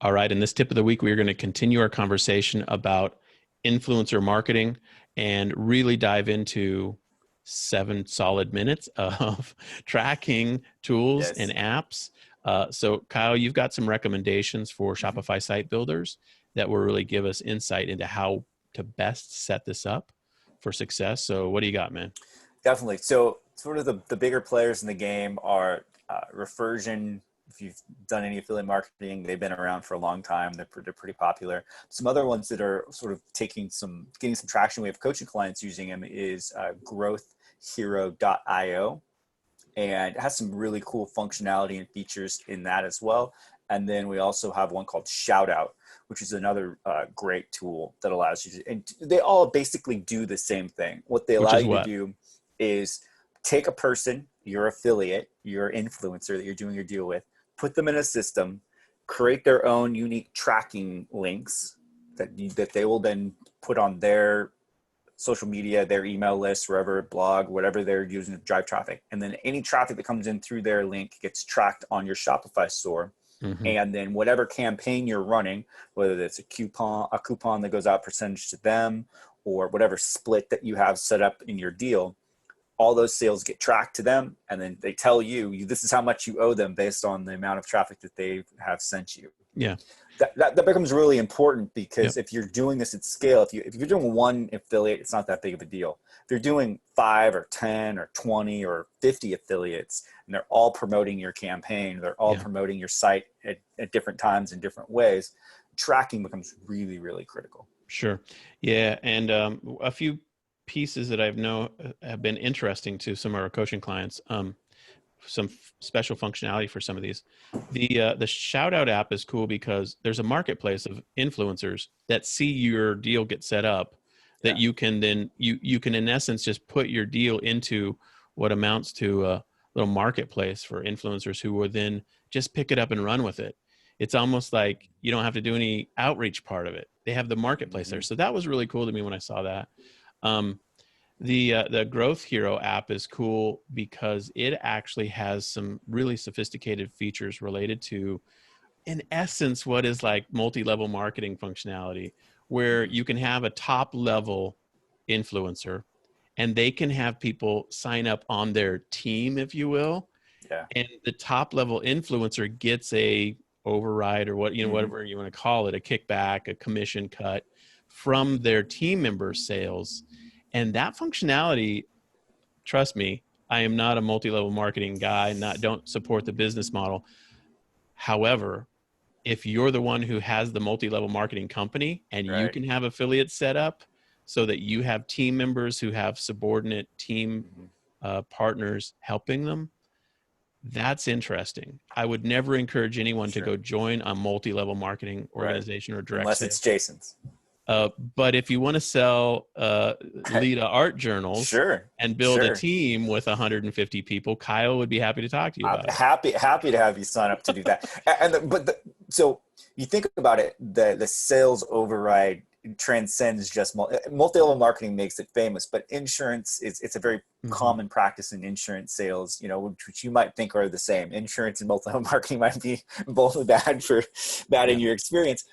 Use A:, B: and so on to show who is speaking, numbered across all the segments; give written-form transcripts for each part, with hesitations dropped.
A: All right. In this tip of the week, we are going to continue our conversation about influencer marketing and really dive into 7 solid minutes of tracking tools and
B: Yes.
A: apps. So, Kyle, you've got some recommendations for
B: Mhm.
A: Shopify site builders that will really give us insight into how to best set this up for success. So, what do you got, man?
B: Definitely. So, sort of the bigger players in the game are Reversion. If you've done any affiliate marketing, they've been around for a long time. They're pretty popular. Some other ones that are sort of getting some traction. We have coaching clients using them is growthhero.io, and it has some really cool functionality and features in that as well. And then we also have one called Shoutout, which is another great tool that allows you to, and they all basically do the same thing. What they
A: Which
B: allow
A: is
B: you to
A: what?
B: do is take a person, your affiliate, your influencer that you're doing your deal with, put them in a system, create their own unique tracking links that they will then put on their social media, their email list, wherever, blog, whatever they're using to drive traffic. And then any traffic that comes in through their link gets tracked on your Shopify store.
A: Mm-hmm.
B: And then whatever campaign you're running, whether it's a coupon that goes out percentage to them, or whatever split that you have set up in your deal, all those sales get tracked to them. And then they tell you this is how much you owe them based on the amount of traffic that they have sent you.
A: Yeah.
B: That becomes really important,
A: Yep.
B: because if you're doing this at scale, if you're doing one affiliate, it's not that big of a deal. If you're doing 5 or 10 or 20 or 50 affiliates, and they're all promoting your campaign, they're all
A: Yeah.
B: promoting your site at different times in different ways, tracking becomes really, really critical.
A: Sure. Yeah. And a few pieces that I've know have been interesting to some of our coaching clients. Some special functionality for some of these. The shout out app is cool because there's a marketplace of influencers that see your deal get set up, that
B: Yeah.
A: you can then you can in essence just put your deal into what amounts to a little marketplace for influencers who will then just pick it up and run with it. It's almost like you don't have to do any outreach part of it. They have the marketplace there.
B: Mm-hmm.
A: So that was really cool to me when I saw that. Um, the Growth Hero app is cool because it actually has some really sophisticated features related to, in essence, what is like multi-level marketing functionality, where
B: Mm-hmm.
A: you can have a top-level influencer and they can have people sign up on their team, if you will,
B: Yeah.
A: and the top-level influencer gets a override or
B: Mm-hmm.
A: whatever you want to call it, a kickback, a commission cut from their team member sales. And that functionality, trust me, I am not a multi-level marketing guy, don't support the business model. However, if you're the one who has the multi-level marketing company and you
B: Right.
A: can have affiliates set up so that you have team members who have subordinate team
B: Mm-hmm.
A: partners helping them, that's interesting. I would never encourage anyone to
B: Sure.
A: go join a multi-level marketing
B: Right.
A: organization or direct
B: Unless it's
A: sales.
B: Jason's.
A: But if you want to sell Lita art journals
B: Sure.
A: and build a
B: Sure.
A: team with 150 people, Kyle would be happy to talk to you
B: I'm
A: about it.
B: happy to have you sign up to do that. So you think about it, the sales override transcends just multi-level marketing makes it famous, but insurance is it's a very
A: Mm-hmm.
B: common practice in insurance sales, which you might think are the same. Insurance and multi-level marketing might be both bad
A: Yeah.
B: in your experience.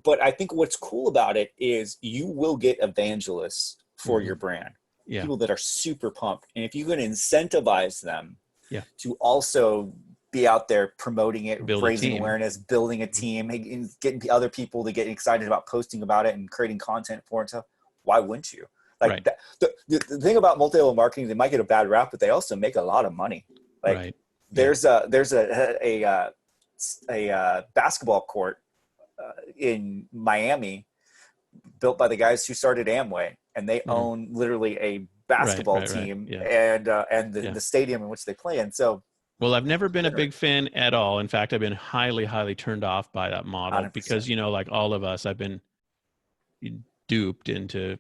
B: But I think what's cool about it is you will get evangelists for
A: Mm-hmm.
B: your brand,
A: Yeah.
B: people that are super pumped. And if you can incentivize them
A: Yeah.
B: to also be out there promoting it,
A: Build a
B: raising
A: team.
B: awareness, building a
A: Mhm.
B: team, and getting other people to get excited about posting about it and creating content for it and stuff, why wouldn't you? Like
A: Right.
B: that, the thing about multi-level marketing, they might get a bad rap, but they also make a lot of money. Like
A: Right. Yeah.
B: there's a basketball court in Miami built by the guys who started Amway, and they
A: Mm.
B: own literally a
A: Right.
B: basketball
A: Right. Right.
B: team
A: Yeah.
B: and
A: Yeah.
B: the stadium in which they play in. So
A: Well, I've never been a
B: generate
A: big fan at all. In fact, I've been highly, highly turned off by that model
B: 100%.
A: because, like all of us, I've been duped into,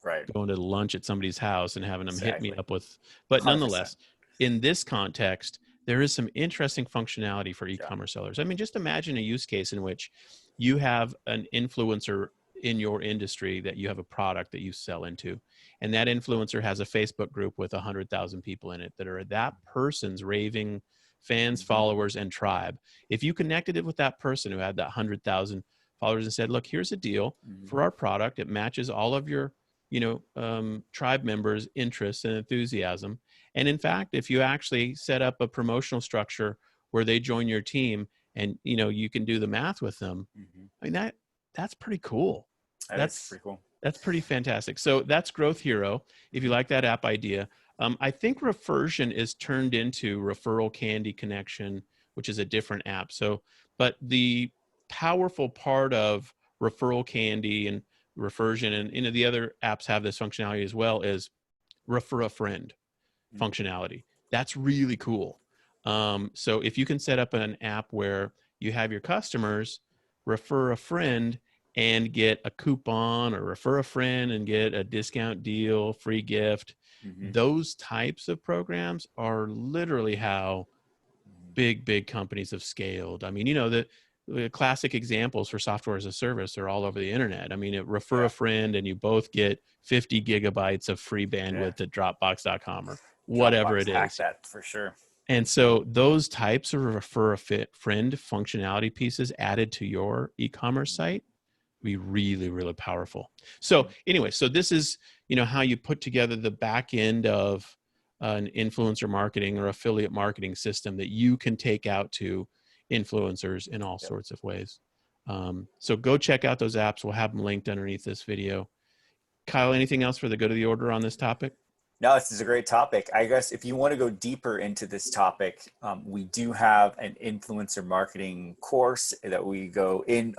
B: Right.
A: going to lunch at somebody's house and having them hit me
B: Exactly.
A: up with, but
B: 100%.
A: nonetheless, in this context, there is some interesting functionality for
B: Yeah.
A: e-commerce sellers. I mean, just imagine a use case in which you have an influencer in your industry that you have a product that you sell into, and that influencer has a Facebook group with 100,000 people in it that are that person's raving fans, followers, and tribe. If you connected it with that person who had that 100,000 followers and said, look, here's a deal for our product. It matches all of your, tribe members' interests and enthusiasm. And in fact, if you actually set up a promotional structure where they join your team and, you can do the math with them, I mean, that's pretty cool.
B: That's pretty cool.
A: That's pretty fantastic. So that's Growth Hero. If you like that app idea, I think Refersion is turned into Referral Candy Connection, which is a different app. So, but the powerful part of Referral Candy and Refersion, and the other apps have this functionality as well, is Refer a Friend functionality. That's really cool. So if you can set up an app where you have your customers refer a friend and get a coupon, or refer a friend and get a discount deal, free gift, those types of programs are literally how big companies have scaled. I mean, the classic examples for software as a service are all over the internet. I mean, refer a friend and you both get 50 gigabytes of free bandwidth at Dropbox.com or whatever it is.
B: That for sure.
A: And so those types of refer a friend functionality pieces added to your e-commerce site be really, really powerful. So anyway, so this is, how you put together the back end of an influencer marketing or affiliate marketing system that you can take out to influencers in all sorts of ways. So go check out those apps. We'll have them linked underneath this video. Kyle, anything else for the good of the order on this topic?
B: No, this is a great topic. I guess if you want to go deeper into this topic, we do have an influencer marketing course that we go in,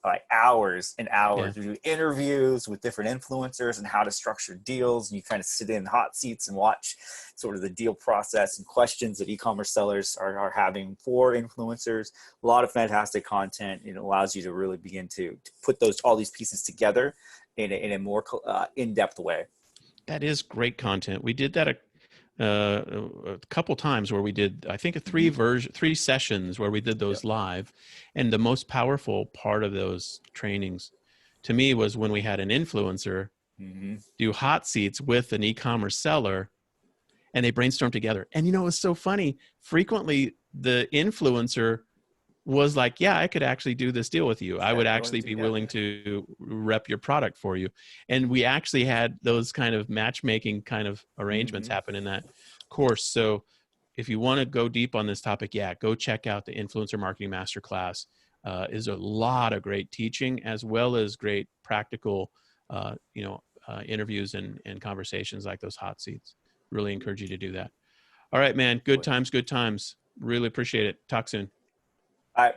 B: like hours and hours. We do interviews with different influencers and how to structure deals. And you kind of sit in hot seats and watch sort of the deal process and questions that e-commerce sellers are having for influencers. A lot of fantastic content. It allows you to really begin to put all these pieces together in a more in-depth way.
A: That is great content. We did that a couple times where we did, I think, three sessions where we did those live. And the most powerful part of those trainings to me was when we had an influencer do hot seats with an e-commerce seller and they brainstormed together. And it was so funny. Frequently the influencer was like, yeah, I could actually do this deal with you. I would actually be willing to rep your product for you. And we actually had those kind of matchmaking kind of arrangements happen in that course. So if you want to go deep on this topic, go check out the Influencer Marketing Masterclass. Is a lot of great teaching as well as great practical, interviews and conversations like those hot seats. Really encourage you to do that. All right, man. Good times. Really appreciate it. Talk soon.
B: All right.